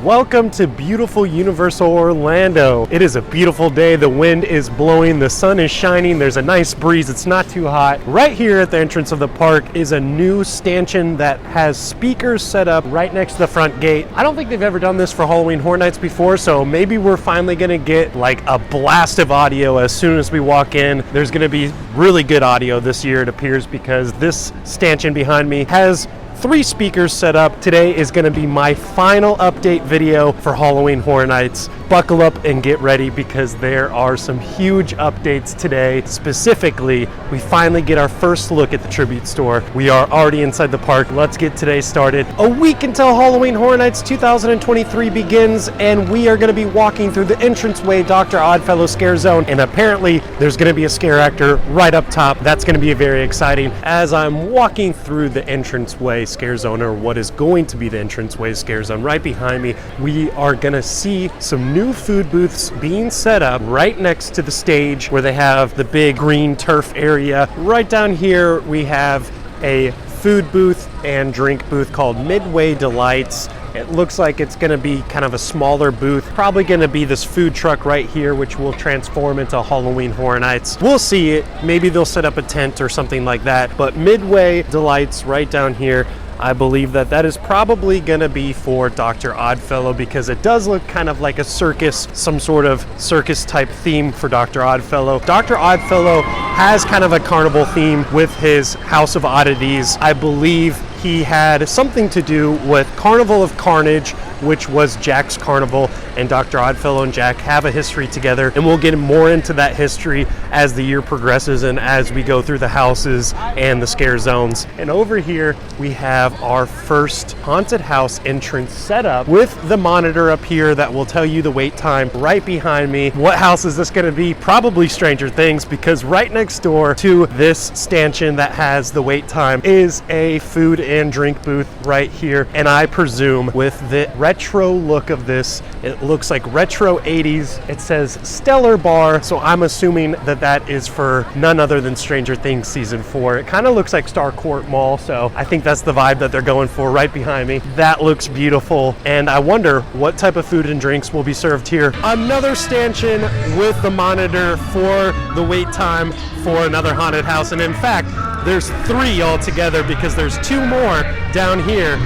Welcome to beautiful Universal Orlando. It is a beautiful day. The wind is blowing, the sun is shining, there's a nice breeze, it's not too hot. Right here at the entrance of the park is a new stanchion that has speakers set up right next to the front gate. I don't think they've ever done this for Halloween Horror Nights before, so maybe we're finally gonna get like a blast of audio as soon as we walk in. There's gonna be really good audio this year, it appears, because this stanchion behind me has 3 speakers set up. Today is going to be my final update video for Halloween Horror Nights. Buckle up and get ready because there are some huge updates today. Specifically, we finally get our first look at the Tribute Store. We are already inside the park. Let's get today started. A week until Halloween Horror Nights 2023 begins, and we are going to be walking through the entranceway Dr. Oddfellow Scare Zone, and apparently there's going to be a scare actor right up top. That's going to be very exciting. As I'm walking through the entranceway Scare Zone, or what is going to be the entranceway Scare Zone, right behind me, we are going to see some new food booths being set up right next to the stage where they have the big green turf area. Right down here we have a food booth and drink booth called Midway Delights. It looks like it's going to be kind of a smaller booth. Probably going to be this food truck right here, which will transform into Halloween Horror Nights. We'll see it. Maybe they'll set up a tent or something like that. But Midway Delights right down here, I believe that is probably going to be for Dr. Oddfellow because it does look kind of like a circus, some sort of circus type theme for Dr. Oddfellow. Dr. Oddfellow has kind of a carnival theme with his House of Oddities. I believe he had something to do with Carnival of Carnage, which was Jack's carnival, and Dr. Oddfellow and Jack have a history together, and we'll get more into that history as the year progresses and as we go through the houses and the scare zones. And over here we have our first haunted house entrance set up with the monitor up here that will tell you the wait time. Right behind me, what house is this going to be? Probably Stranger Things, because right next door to this stanchion that has the wait time is a food and drink booth right here. And I presume with the retro look of this, it looks like retro 80s. It says Stellar Bar, so I'm assuming that is for none other than Stranger Things season 4. It kind of looks like Starcourt Mall, so I think that's the vibe that they're going for right behind me. That looks beautiful, and I wonder what type of food and drinks will be served here. Another stanchion with the monitor for the wait time for another haunted house, and in fact there's 3 altogether because there's 2 more down here.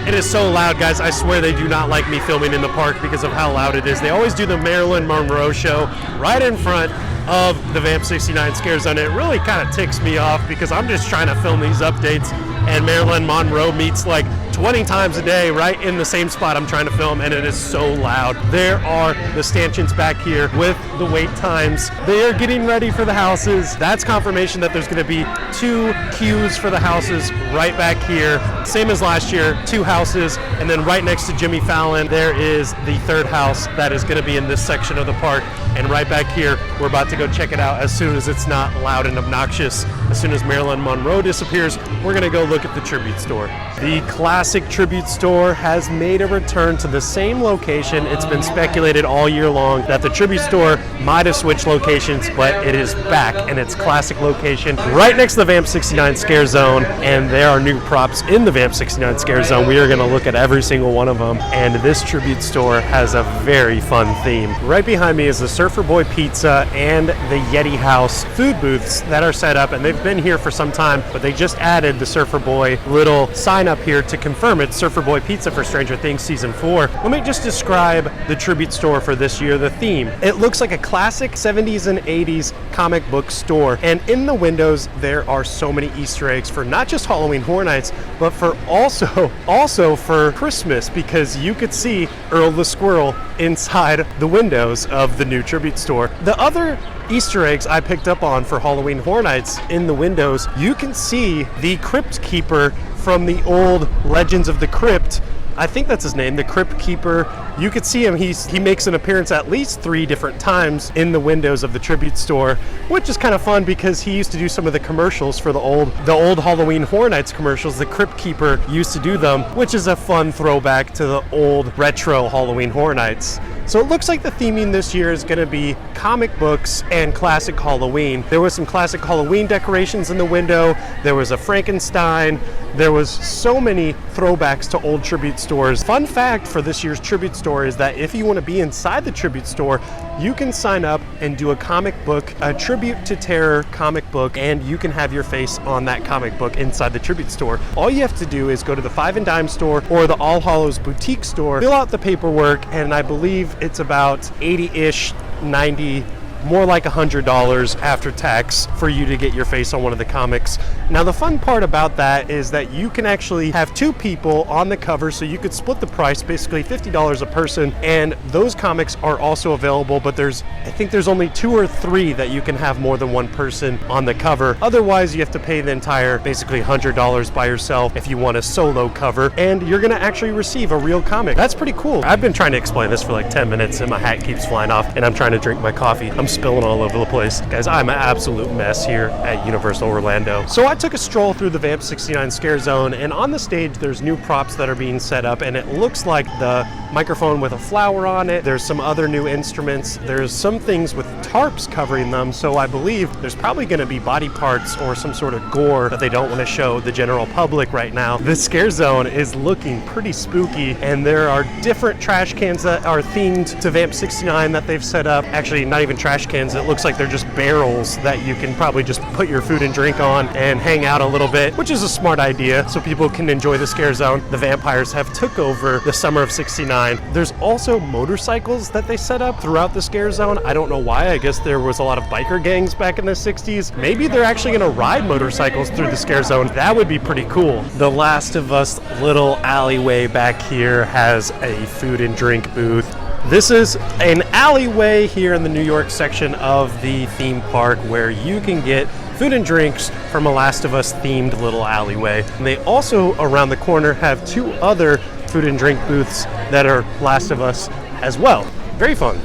It is so loud, guys. I swear they do not like me filming in the park because of how loud it is. They always do the Marilyn Monroe show right in front of the Vamp 69 Scare Zone. It really kind of ticks me off because I'm just trying to film these updates, and Marilyn Monroe meets like 20 times a day right in the same spot I'm trying to film, and it is so loud. There are the stanchions back here with the wait times. They are getting ready for the houses. That's confirmation that there's going to be 2 queues for the houses right back here. Same as last year, 2 houses, and then right next to Jimmy Fallon, there is the 3rd house that is going to be in this section of the park. And right back here, we're about to go check it out as soon as it's not loud and obnoxious. As soon as Marilyn Monroe disappears, we're going to go look at the Tribute Store. The classic Tribute Store has made a return to the same location. It's been speculated all year long that the Tribute Store might have switched locations, but it is back in its classic location right next to the Vamp 69 Scare Zone, and there are new props in the Vamp 69 Scare Zone. We are going to look at every single one of them, and this Tribute Store has a very fun theme. Right behind me is the Surfer Boy Pizza and the Yeti House food booths that are set up, and they've been here for some time, but they just added the Surfer Boy little sign up here to confirm it's Surfer Boy Pizza for Stranger Things season 4. Let me just describe the Tribute Store for this year, the theme. It looks like a classic 70s and 80s comic book store, and in the windows there are so many Easter eggs for not just Halloween Horror Nights, but for also for Christmas, because you could see Earl the Squirrel inside the windows of the new Tribute Store. The other Easter eggs I picked up on for Halloween Horror Nights in the windows, you can see the Crypt Keeper from the old Legends of the Crypt. I think that's his name, the Crypt Keeper. You could see him, he makes an appearance at least 3 different times in the windows of the Tribute Store, which is kind of fun because he used to do some of the commercials for the old Halloween Horror Nights commercials. The Crypt Keeper used to do them, which is a fun throwback to the old retro Halloween Horror Nights. So it looks like the theming this year is going to be comic books and classic Halloween. There was some classic Halloween decorations in the window. There was a Frankenstein. There was so many throwbacks to old Tribute stores. Fun fact for this year's tribute store is that if you want to be inside the tribute store, you can sign up and do a comic book, a Tribute to Terror comic book, and you can have your face on that comic book inside the tribute store. All you have to do is go to the Five and Dime store or the All Hallows boutique store, fill out the paperwork, and I believe it's about 80-ish, 90, more like $100 after tax for you to get your face on one of the comics. Now the fun part about that is that you can actually have two people on the cover, so you could split the price, basically $50 a person, and those comics are also available, but I think there's only 2 or 3 that you can have more than one person on the cover. Otherwise, you have to pay the entire, basically $100 by yourself if you want a solo cover, and you're gonna actually receive a real comic. That's pretty cool. I've been trying to explain this for like 10 minutes and my hat keeps flying off, and I'm trying to drink my coffee. I'm spilling all over the place. Guys, I'm an absolute mess here at Universal Orlando. So I took a stroll through the Vamp 69 Scare Zone, and on the stage there's new props that are being set up, and it looks like the microphone with a flower on it. There's some other new instruments. There's some things with tarps covering them, so I believe there's probably going to be body parts or some sort of gore that they don't want to show the general public right now. The Scare Zone is looking pretty spooky, and there are different trash cans that are themed to Vamp 69 that they've set up. Actually, not even trash cans. It looks like they're just barrels that you can probably just put your food and drink on and hang out a little bit, which is a smart idea so people can enjoy the Scare Zone. The vampires have took over the summer of 69. There's also motorcycles that they set up throughout the Scare Zone. I don't know why. I guess there was a lot of biker gangs back in the 60s. Maybe they're actually going to ride motorcycles through the Scare Zone. That would be pretty cool. The Last of Us little alleyway back here has a food and drink booth. This is an alleyway here in the New York section of the theme park where you can get food and drinks from a Last of Us themed little alleyway. And they also, around the corner, have 2 other food and drink booths that are Last of Us as well. Very fun.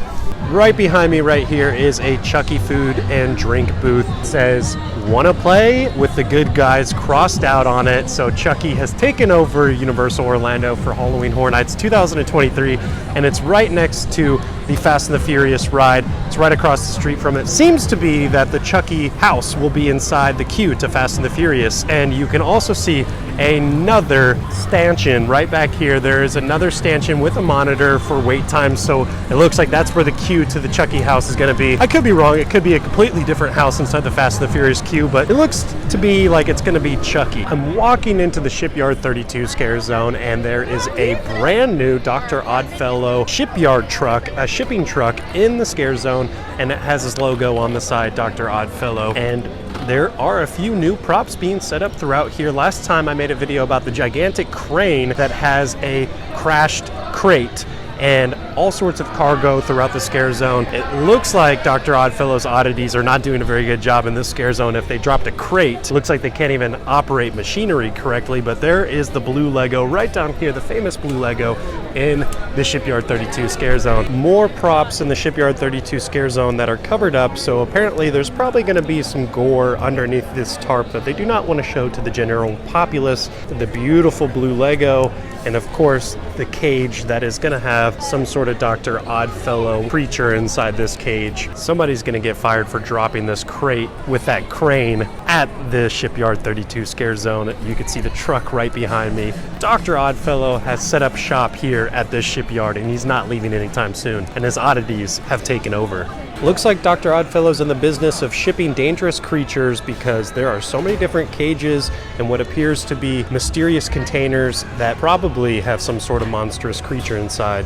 Right behind me right here is a Chucky food and drink booth. It says, "Wanna play?" with the good guys crossed out on it. So Chucky has taken over Universal Orlando for Halloween Horror Nights 2023, and it's right next to the Fast and the Furious ride. It's right across the street from it. Seems to be that the Chucky house will be inside the queue to Fast and the Furious, and you can also see another stanchion right back here. There is another stanchion with a monitor for wait times, so it looks like that's where the queue to the Chucky house is going to be. I could be wrong. It could be a completely different house inside the Fast and the Furious queue, but it looks to be like it's going to be Chucky. I'm walking into the Shipyard 32 Scare Zone, and there is a brand new Dr. Oddfellow Shipyard truck, a shipping truck in the Scare Zone, and it has his logo on the side, Dr. Oddfellow. And there are a few new props being set up throughout here. Last time I made a video about the gigantic crane that has a crashed crate and all sorts of cargo throughout the Scare Zone. It looks like Dr. Oddfellow's oddities are not doing a very good job in this Scare Zone. If they dropped a crate, it looks like they can't even operate machinery correctly, but there is the blue Lego right down here, the famous blue Lego in the Shipyard 32 Scare Zone. More props in the Shipyard 32 Scare Zone that are covered up, so apparently there's probably going to be some gore underneath this tarp that they do not want to show to the general populace. The beautiful blue Lego, and of course the cage that is going to have some sort of Dr. Oddfellow creature inside this cage. Somebody's going to get fired for dropping this crate with that crane at the Shipyard 32 Scare Zone. You can see the truck right behind me. Dr. Oddfellow has set up shop here at this shipyard, and he's not leaving anytime soon, and his oddities have taken over. Looks like Dr. Oddfellow's in the business of shipping dangerous creatures because there are so many different cages and what appears to be mysterious containers that probably have some sort of monstrous creature inside.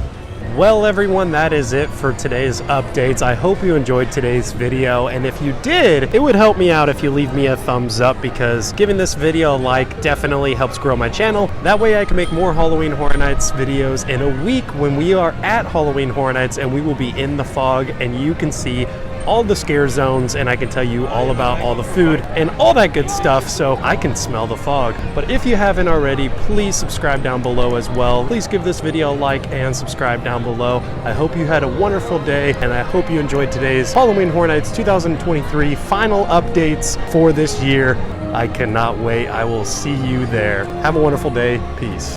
Well, everyone, that is it for today's updates. I hope you enjoyed today's video, and if you did, it would help me out if you leave me a thumbs up, because giving this video a like definitely helps grow my channel. That way I can make more Halloween Horror Nights videos in a week when we are at Halloween Horror Nights and we will be in the fog, and you can see all the scare zones, and I can tell you all about all the food and all that good stuff, so I can smell the fog. But if you haven't already, please subscribe down below as well. Please give this video a like and subscribe down below. I hope you had a wonderful day, and I hope you enjoyed today's Halloween Horror Nights 2023 final updates for this year. I cannot wait. I will see you there. Have a wonderful day. Peace.